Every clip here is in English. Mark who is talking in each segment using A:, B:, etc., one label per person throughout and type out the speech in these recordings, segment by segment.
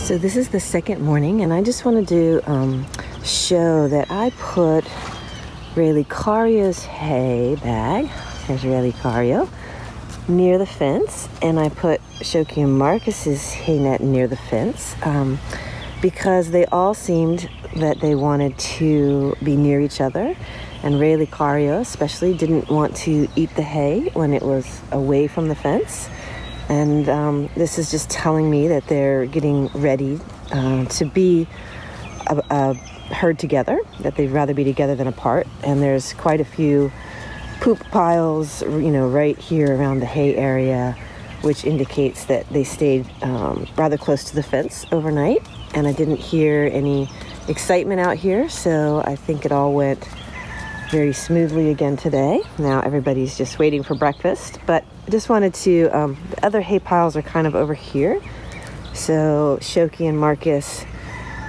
A: So this is the second morning, and I just wanted to show that I put Relicario's hay bag, there's Relicario, near the fence, and I put Shoki and Marcus's hay net near the fence because they all seemed that they wanted to be near each other, and Relicario especially didn't want to eat the hay when it was away from the fence. And this is just telling me that they're getting ready to be a herd together, that they'd rather be together than apart. And there's quite a few poop piles, right here around the hay area, which indicates that they stayed rather close to the fence overnight. And I didn't hear any excitement out here, so I think it all went very smoothly again today. Now everybody's just waiting for breakfast, but I just wanted to, the other hay piles are kind of over here. So Shoki and Marcus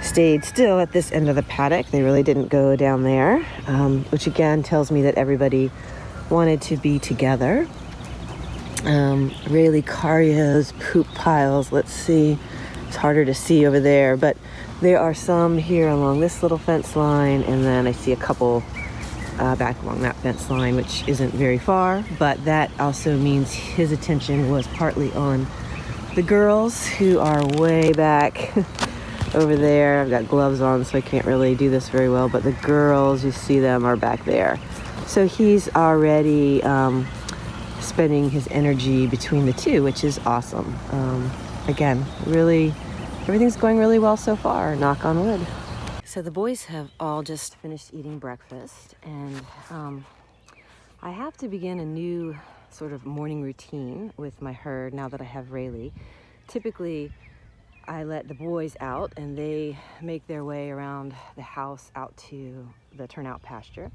A: stayed still at this end of the paddock. They really didn't go down there, which again tells me that everybody wanted to be together. Relicario's poop piles, let's see, it's harder to see over there, but there are some here along this little fence line, and then I see a couple back along that fence line, which isn't very far, but that also means his attention was partly on the girls, who are way back over there. I've got gloves on, so I can't really do this very well, but the girls, you see them, are back there. So he's already spending his energy between the two, which is awesome. Again, really, everything's going really well so far, knock on wood. So the boys have all just finished eating breakfast, and I have to begin a new sort of morning routine with my herd now that I have Reli. Typically, I let the boys out and they make their way around the house out to the turnout pasture.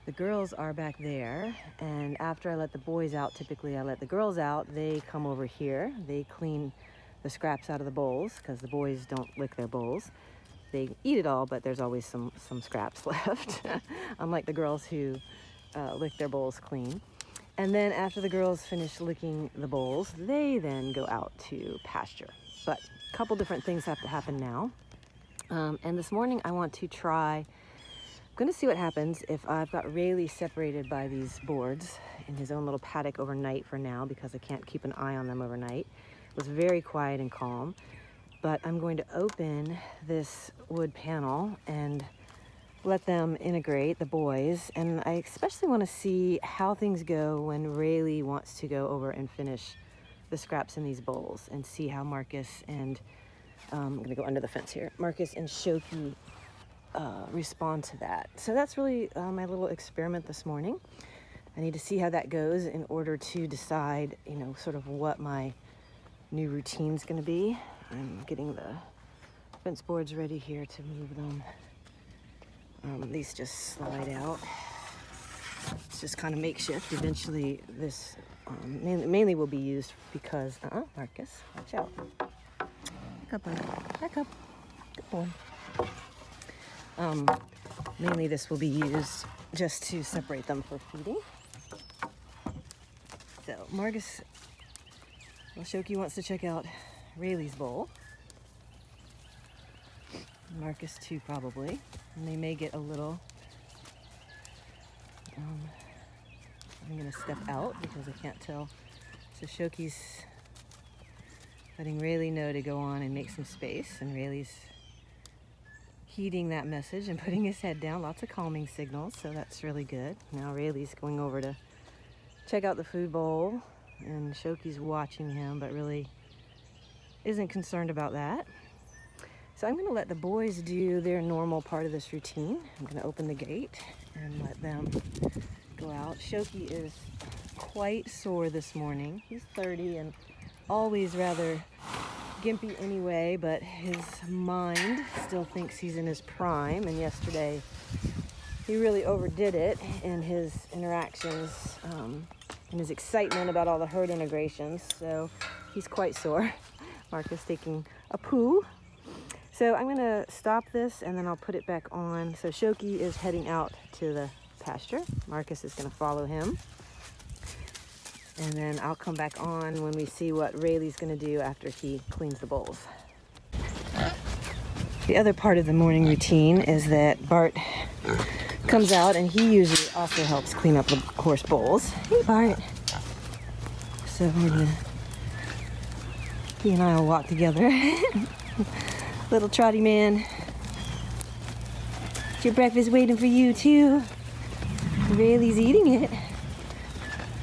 A: The girls are back there, and after I let the boys out, typically I let the girls out, they come over here. They clean the scraps out of the bowls, because the boys don't lick their bowls. They eat it all, but there's always some scraps left, unlike the girls who lick their bowls clean. And then after the girls finish licking the bowls, they then go out to pasture. But a couple different things have to happen now. And this morning I want to try, I'm going to see what happens if I've got Reli separated by these boards in his own little paddock overnight for now, because I can't keep an eye on them overnight. It was very quiet and calm. But I'm going to open this wood panel and let them integrate, the boys. And I especially want to see how things go when Reli wants to go over and finish the scraps in these bowls, and see how Marcus and, I'm going to go under the fence here, Marcus and Shoki respond to that. So that's really my little experiment this morning. I need to see how that goes in order to decide, sort of what my new routine's going to be. I'm getting the fence boards ready here to move them. These just slide out. It's just kind of makeshift. Eventually this mainly will be used because, Marcus, watch out. Back up, buddy. Back up. Good boy. Mainly this will be used just to separate them for feeding. So Marcus, Shoki wants to check out Reli's bowl. Marcus too, probably. And they may get a little. I'm going to step out because I can't tell. So Shoki's letting Reli know to go on and make some space, and Reli's heeding that message and putting his head down. Lots of calming signals, so that's really good. Now Reli's going over to check out the food bowl, and Shoki's watching him, but really isn't concerned about that. So I'm going to let the boys do their normal part of this routine. I'm going to open the gate and let them go out. Shoki is quite sore this morning. He's 30 and always rather gimpy anyway, but his mind still thinks he's in his prime, and yesterday he really overdid it in his interactions and his excitement about all the herd integrations, so he's quite sore. Marcus taking a poo. So I'm going to stop this and then I'll put it back on. So Shoki is heading out to the pasture. Marcus is going to follow him. And then I'll come back on when we see what Reli's going to do after he cleans the bowls. The other part of the morning routine is that Bart comes out and he usually also helps clean up the horse bowls. Hey, Bart. So he and I will walk together. Little trotty man. Your breakfast waiting for you too. Reli's eating it.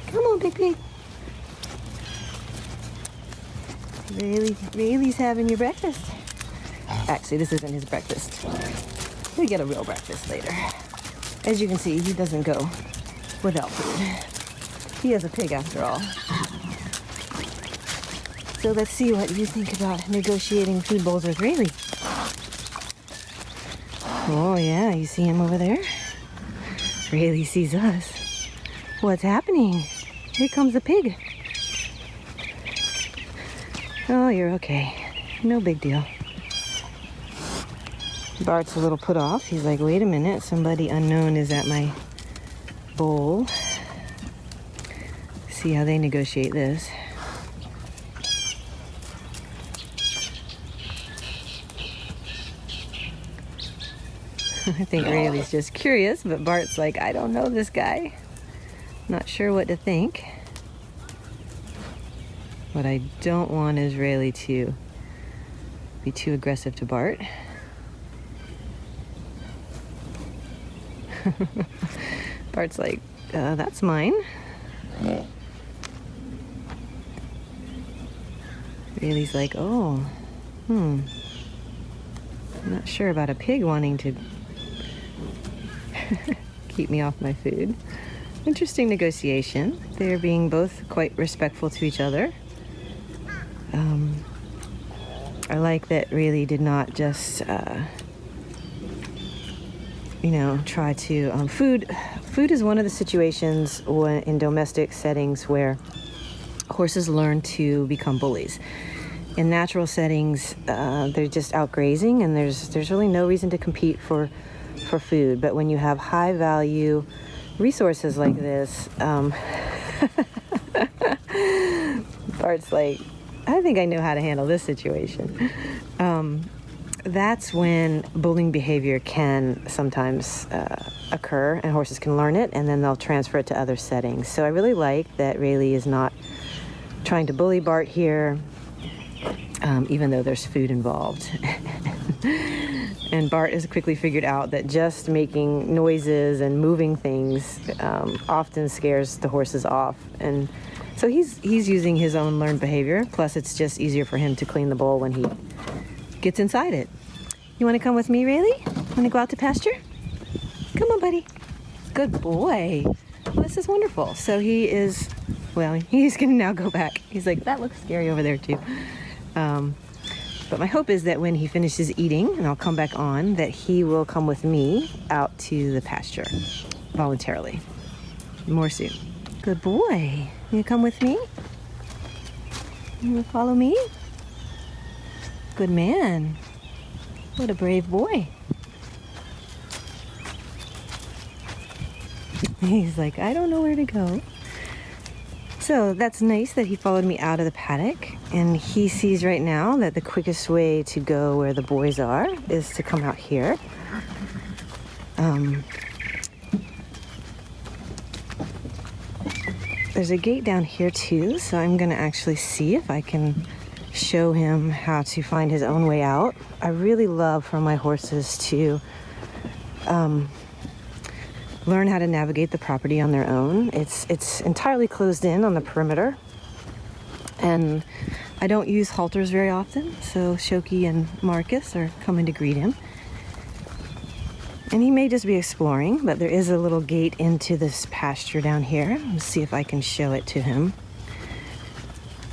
A: Come on, big pig. Reli's having your breakfast. Actually, this isn't his breakfast. He'll get a real breakfast later. As you can see, he doesn't go without food. He is a pig after all. So let's see what you think about negotiating food bowls with Reli. Oh yeah, you see him over there? Reli sees us. What's happening? Here comes the pig. Oh, you're okay. No big deal. Bart's a little put off. He's like, wait a minute, somebody unknown is at my bowl. See how they negotiate this. I think Reli's just curious, but Bart's like, I don't know this guy. Not sure what to think. What I don't want is Reli to be too aggressive to Bart. Bart's like, that's mine. Reli's like, oh, I'm not sure about a pig wanting to keep me off my food. Interesting negotiation. They're being both quite respectful to each other. I like that Reli did not just, try to... Food is one of the situations in domestic settings where horses learn to become bullies. In natural settings, they're just out grazing, and there's really no reason to compete for food. But when you have high value resources like this, Bart's like, I think I know how to handle this situation. That's when bullying behavior can sometimes occur, and horses can learn it, and then they'll transfer it to other settings. So I really like that Reli is not trying to bully Bart here, even though there's food involved. And Bart has quickly figured out that just making noises and moving things often scares the horses off. And so he's using his own learned behavior. Plus, it's just easier for him to clean the bowl when he gets inside it. You want to come with me, Reli? Want to go out to pasture? Come on, buddy. Good boy. Well, this is wonderful. So he's going to now go back. He's like, that looks scary over there, too. But my hope is that when he finishes eating, and I'll come back on, that he will come with me out to the pasture voluntarily. More soon. Good boy. You come with me? You follow me? Good man. What a brave boy. He's like, I don't know where to go. So that's nice that he followed me out of the paddock, and he sees right now that the quickest way to go where the boys are is to come out here. There's a gate down here too, so I'm gonna actually see if I can show him how to find his own way out. I really love for my horses to learn how to navigate the property on their own. It's entirely closed in on the perimeter, and I don't use halters very often, so Shoki and Marcus are coming to greet him. And he may just be exploring, but there is a little gate into this pasture down here. Let's see if I can show it to him.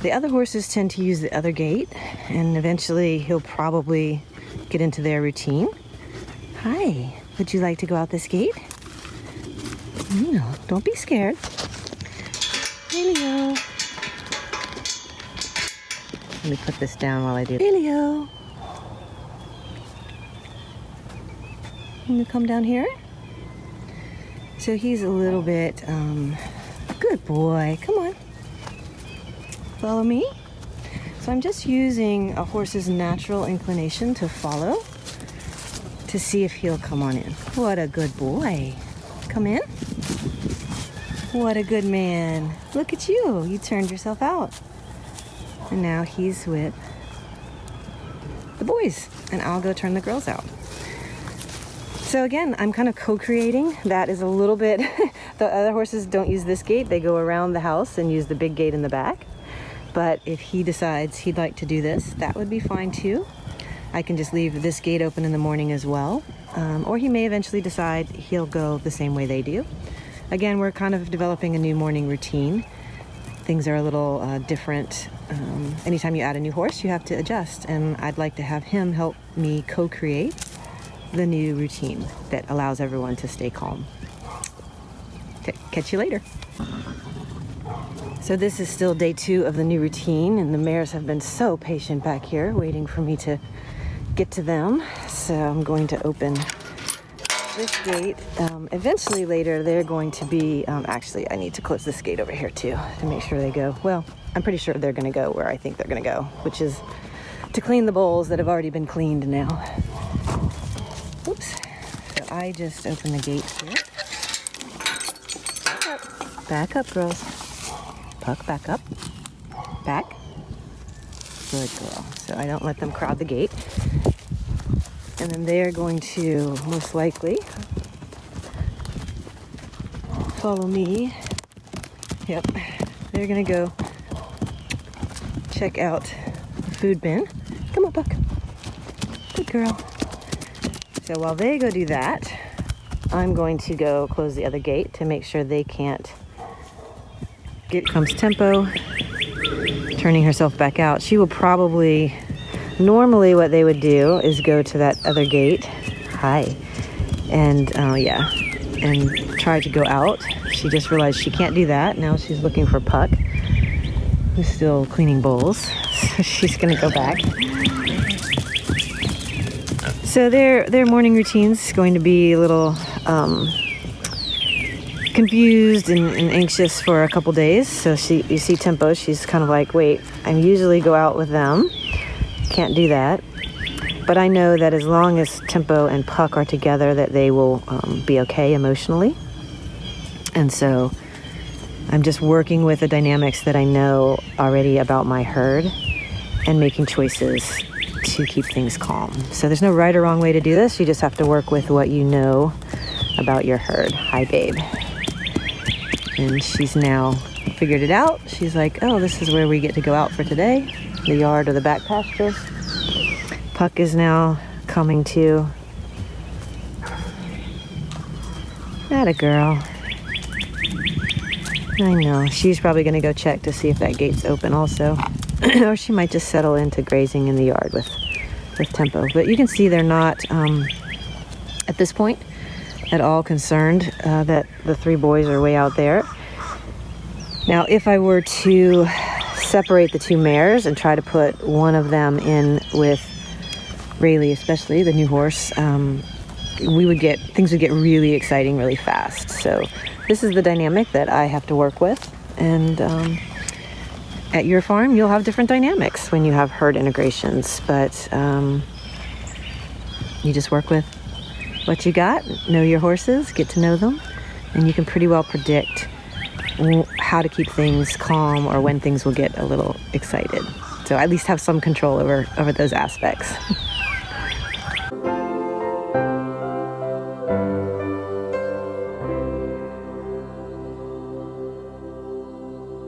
A: The other horses tend to use the other gate, and eventually he'll probably get into their routine. Hi, would you like to go out this gate? No, don't be scared. Helio. Let me put this down while I do. Helio. Can you come down here? So he's a little bit, good boy. Come on. Follow me. So I'm just using a horse's natural inclination to follow. to see if he'll come on in. What a good boy. Come in. What a good man. Look at you. You turned yourself out. And now he's with the boys, and I'll go turn the girls out. So again, I'm kind of co-creating. That is a little bit, the other horses don't use this gate. They go around the house and use the big gate in the back. But if he decides he'd like to do this, that would be fine too. I can just leave this gate open in the morning as well. Or he may eventually decide he'll go the same way they do. Again, we're kind of developing a new morning routine. Things are a little different. Anytime you add a new horse, you have to adjust. And I'd like to have him help me co-create the new routine that allows everyone to stay calm. Okay, catch you later. So this is still day 2 of the new routine, and the mares have been so patient back here waiting for me to get to them. So I'm going to open this gate. Eventually later they're going to be, actually I need to close this gate over here too to make sure they go. Well, I'm pretty sure they're gonna go where I think they're gonna go, which is to clean the bowls that have already been cleaned now. Oops. So I just opened the gate here. Back up, girls. Puck, back up. Back. Good girl. So I don't let them crowd the gate. And then they're going to most likely follow me. Yep. They're gonna go check out the food bin. Come on, Puck. Good girl. So while they go do that, I'm going to go close the other gate to make sure they can't. Here comes Tempo, turning herself back out. She will probably, normally what they would do is go to that other gate. Hi. And yeah, and try to go out. She just realized she can't do that. Now she's looking for Puck, who's still cleaning bowls. So she's gonna go back. So their morning routine's going to be a little confused and anxious for a couple days. So you see Tempo, she's kind of like, wait, I usually go out with them. Can't do that. But I know that as long as Tempo and Puck are together, that they will be okay emotionally. And so I'm just working with the dynamics that I know already about my herd and making choices to keep things calm. So there's no right or wrong way to do this. You just have to work with what you know about your herd. Hi, babe. And she's now figured it out. She's like, oh, this is where we get to go out for today. The yard or the back pasture. Puck is now coming to. Atta girl. I know. She's probably going to go check to see if that gate's open also. Or she might just settle into grazing in the yard with Tempo. But you can see they're not, at this point, at all concerned that the 3 boys are way out there. Now, if I were to separate the 2 mares and try to put one of them in with Reli, especially the new horse, things would get really exciting really fast. So this is the dynamic that I have to work with. And at your farm, you'll have different dynamics when you have herd integrations, but you just work with what you got, know your horses, get to know them, and you can pretty well predict how to keep things calm or when things will get a little excited. So at least have some control over those aspects.